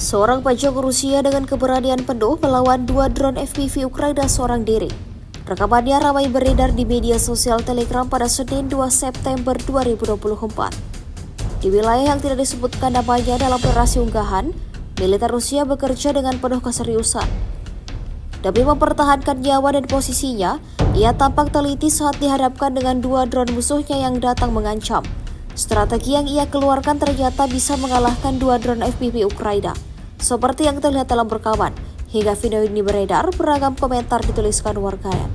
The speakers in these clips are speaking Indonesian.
Seorang pajak Rusia dengan keberanian penuh melawan dua drone FPV Ukraina seorang diri. Rekamannya ramai beredar di media sosial Telegram pada Senin 2 September 2024. Di wilayah yang tidak disebutkan namanya dalam narasi unggahan, militer Rusia bekerja dengan penuh keseriusan. Demi mempertahankan nyawa dan posisinya, ia tampak teliti saat dihadapkan dengan dua drone musuhnya yang datang mengancam. Strategi yang ia keluarkan ternyata bisa mengalahkan dua drone FPV Ukraina. Seperti yang terlihat dalam rekaman, hingga video ini beredar, beragam komentar dituliskan warganet.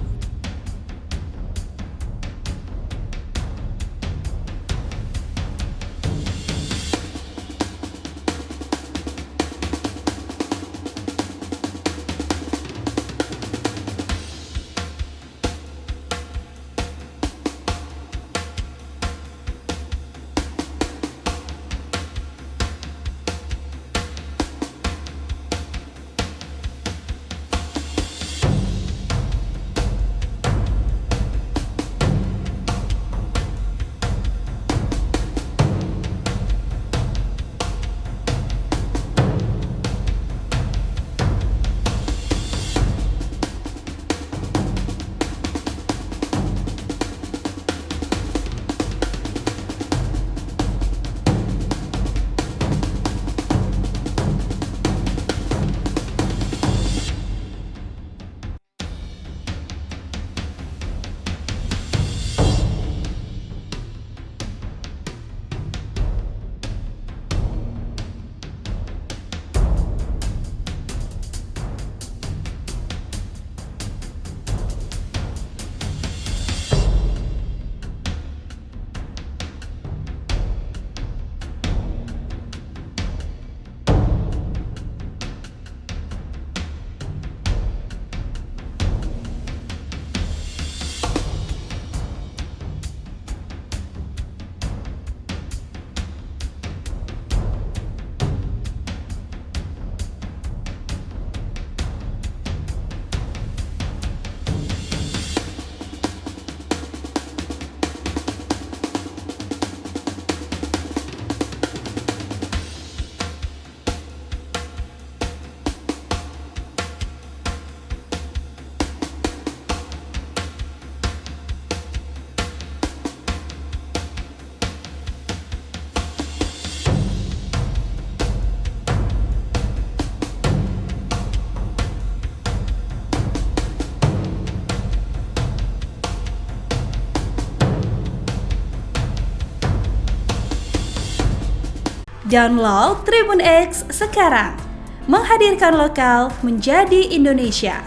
Download Tribun X sekarang, menghadirkan lokal menjadi Indonesia.